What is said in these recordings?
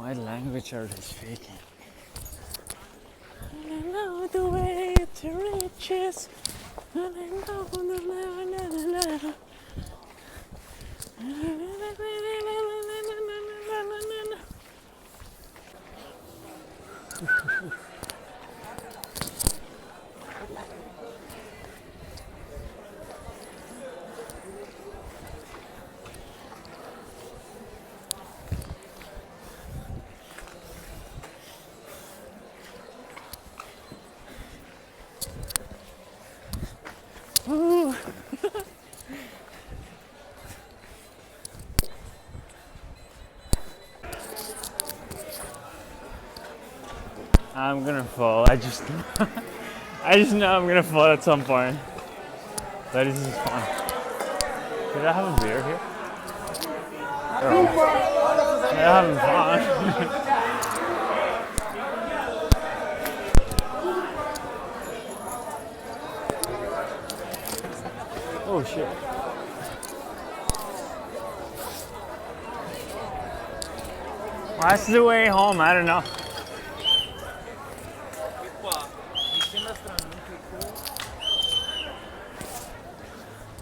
What language are they speaking? I know the way to riches. I know the Ooh. I'm gonna fall. I just know I'm gonna fall at some point. But this is fun. Did I have a beer here? Oh. They're having fun. Oh shit. That's the way home, I don't know.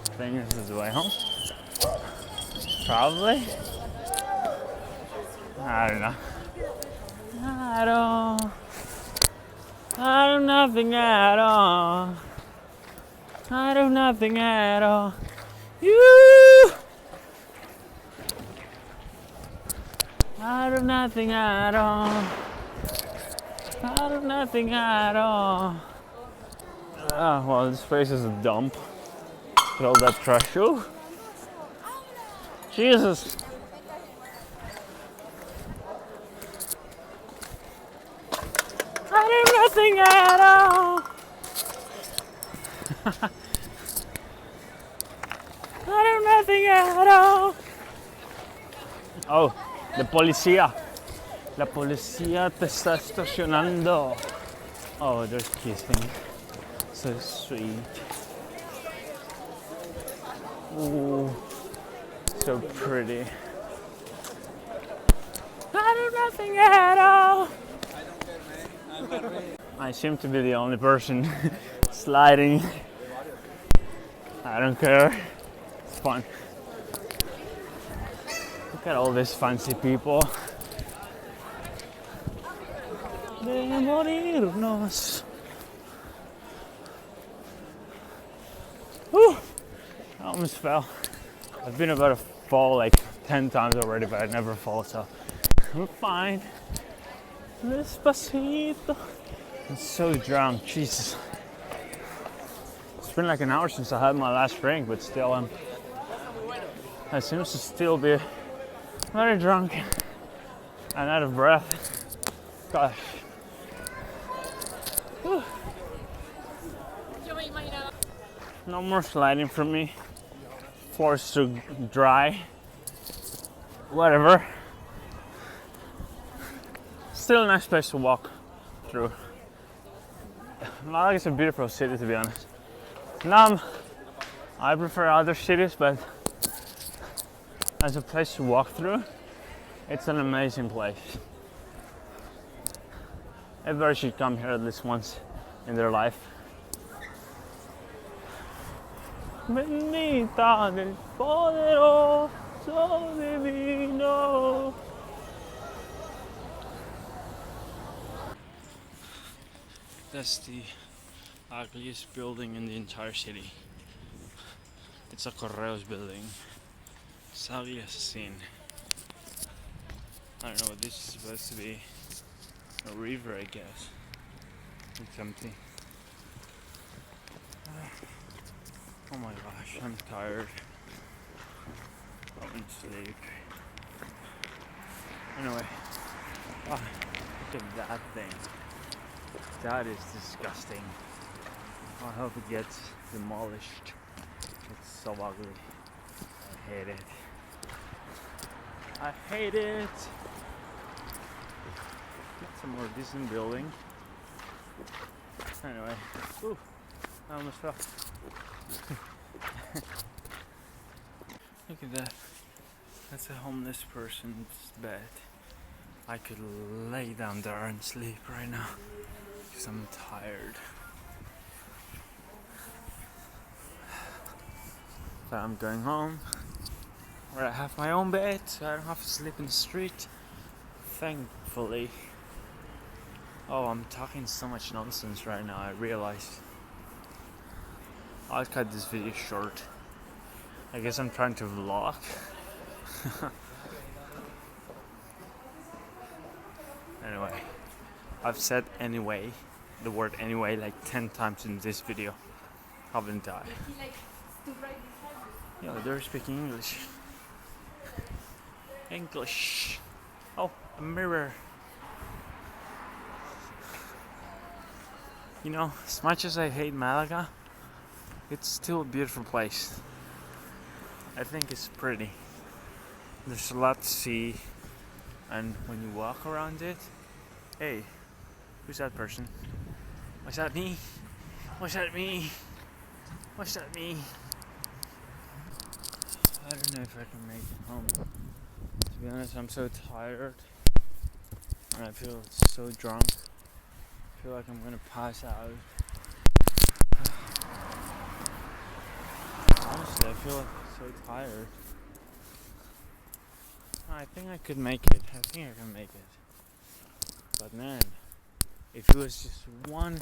I think this is the way home. Probably. I don't know. I do nothing at all. I do nothing at all. You. I do nothing at all. I do nothing at all. Ah, well, this place is a dump. With all that trash. Ooh. Jesus. I do nothing at all. I do nothing at all. Oh, the policía. La policía te está estacionando. Oh, they're kissing. So sweet. Ooh, so pretty. I do nothing at all. I seem to be the only person sliding. I don't care. It's fun. Look at all these fancy people. De morirnos. Whew. I almost fell. I've been about to fall like 10 times already, but I never fall, so I'm fine. Despacito. I'm so drunk, Jesus. It's been like an hour since I had my last drink, but still I seem to still be very drunk and out of breath. Gosh. Whew. No more sliding from me. Forced to dry. Whatever. Still a nice place to walk through. Málaga is a beautiful city, to be honest. I prefer other cities, but as a place to walk through, it's an amazing place. Everybody should come here at least once in their life. Bendita del poderoso divino. That's the ugliest building in the entire city. It's a Correos building. It's ugly as a sin. I don't know what this is supposed to be. A river, I guess. It's empty. Oh my gosh, I'm tired. I want to sleep. Anyway, look at that thing. That is disgusting. I hope it gets demolished. It's so ugly. I hate it. I hate it. That's a more decent building. Anyway, ooh, I almost fell. Look at that. That's a homeless person's bed. I could lay down there and sleep right now because I'm tired. But I'm going home where I have my own bed, so I don't have to sleep in the street. Thankfully. Oh, I'm talking so much nonsense right now, I realize. I'll cut this video short. I guess I'm trying to vlog. Anyway, I've said anyway, the word anyway, like 10 times in this video. Haven't I? Yeah, they're speaking English. English. Oh, a mirror. You know, as much as I hate Malaga, it's still a beautiful place. I think it's pretty. There's a lot to see, and when you walk around it, hey, who's that person? Was that me? Was that me? Was that me? I don't know if I can make it home. To be honest, I'm so tired, and I feel so drunk. I feel like I'm gonna pass out. Honestly, I feel so tired. I think I could make it. I think I can make it. But man, if it was just 1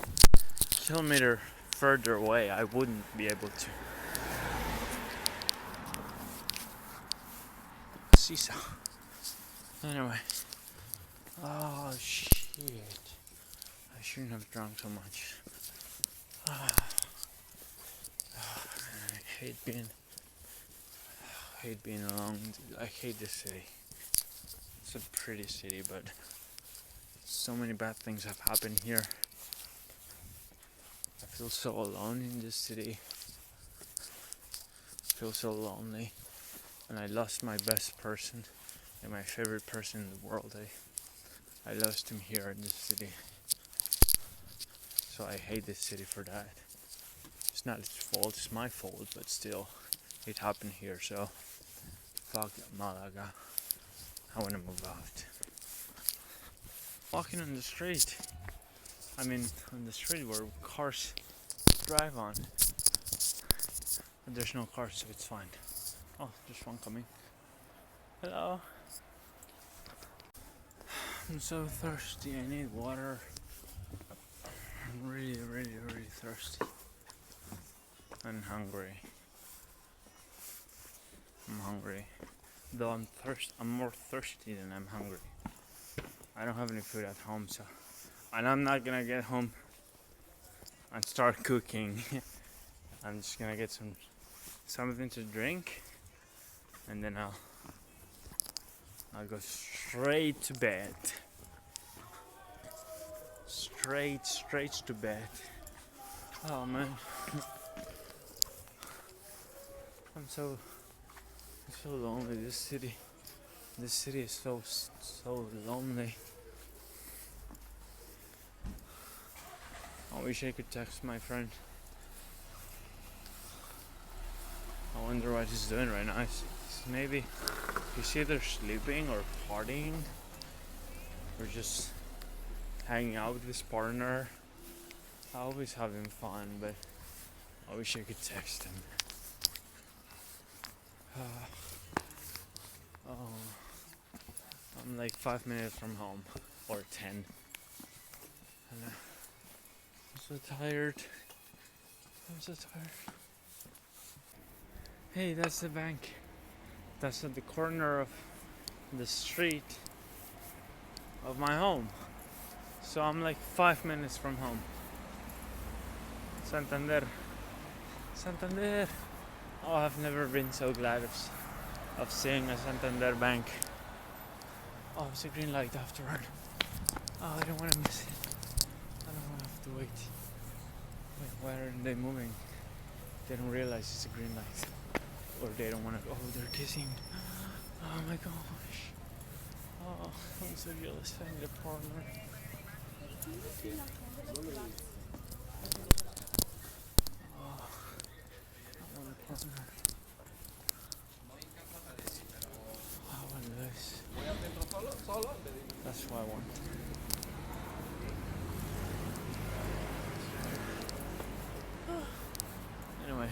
kilometer further away, I wouldn't be able to. Seesaw. Anyway. Oh shit. I shouldn't have drunk so much. I hate being alone. I hate this city. It's a pretty city, but so many bad things have happened here. I feel so alone in this city. I feel so lonely. And I lost my best person and my favorite person in the world. I lost him here in this city. So I hate this city for that. It's not its fault, it's my fault, but still, it happened here, so fuck Malaga. I wanna move out. Walking on the street. I mean, on the street where cars drive on. But there's no cars, so it's fine. Oh, there's one coming. Hello. I'm so thirsty, I need water. I'm really thirsty. And hungry. I'm hungry. Though I'm more thirsty than I'm hungry. I don't have any food at home, so. And I'm not gonna get home and start cooking. I'm just gonna get something to drink, and then I'll go straight to bed. Straight to bed. Oh man. I'm so lonely. This city is so lonely. I wish I could text my friend. I wonder what he's doing right now. Maybe he's either sleeping or partying or just hanging out with his partner. Always having fun, but I wish I could text him. I'm like 5 minutes from home, or 10. And I'm so tired. Hey, that's the bank. That's at the corner of the street of my home. So I'm like 5 minutes from home. Santander. Oh, I've never been so glad of seeing a Santander bank. Oh, it's a green light afterward. Oh, I don't want to miss it. I don't want to have to wait. Wait, why aren't they moving? They don't realize it's a green light. Or they don't want to. Oh, they're kissing. Oh my gosh. Oh, I'm so jealous. I need a partner. Oh, I want a partner. I want this. That's That's what I want. Anyway,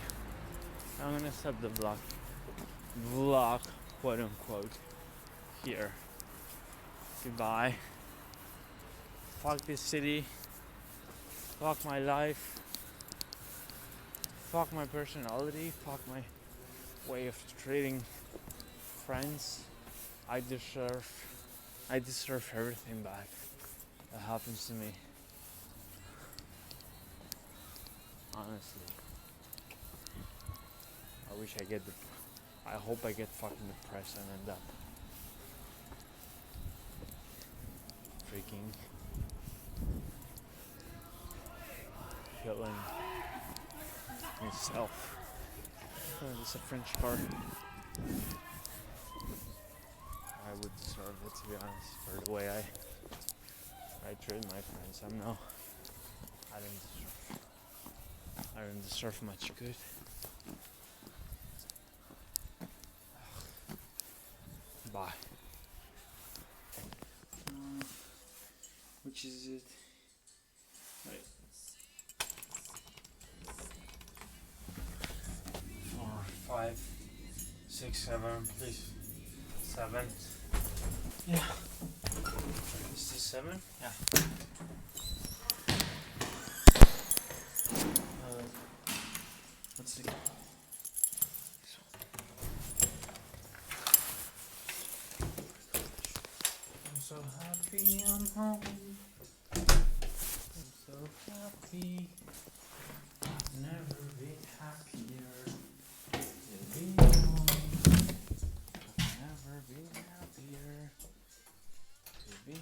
I'm gonna stop the vlog, quote unquote, here. Goodbye. Fuck this city. Fuck my life. Fuck my personality. Fuck my way of treating friends. I deserve everything back that happens to me. Honestly. I hope I get fucking depressed and end up freaking killing myself. Oh, this is a French car. I would deserve it, to be honest, for the way I treat my friends. I don't deserve much good. Bye. Which is it? Wait. 4, 5, 6, 7, please. 7. Yeah. Is this 7? Yeah. Let's see. I'm so happy I'm home. I'm so happy. I've never been happier. To be home. I've never been happier. To be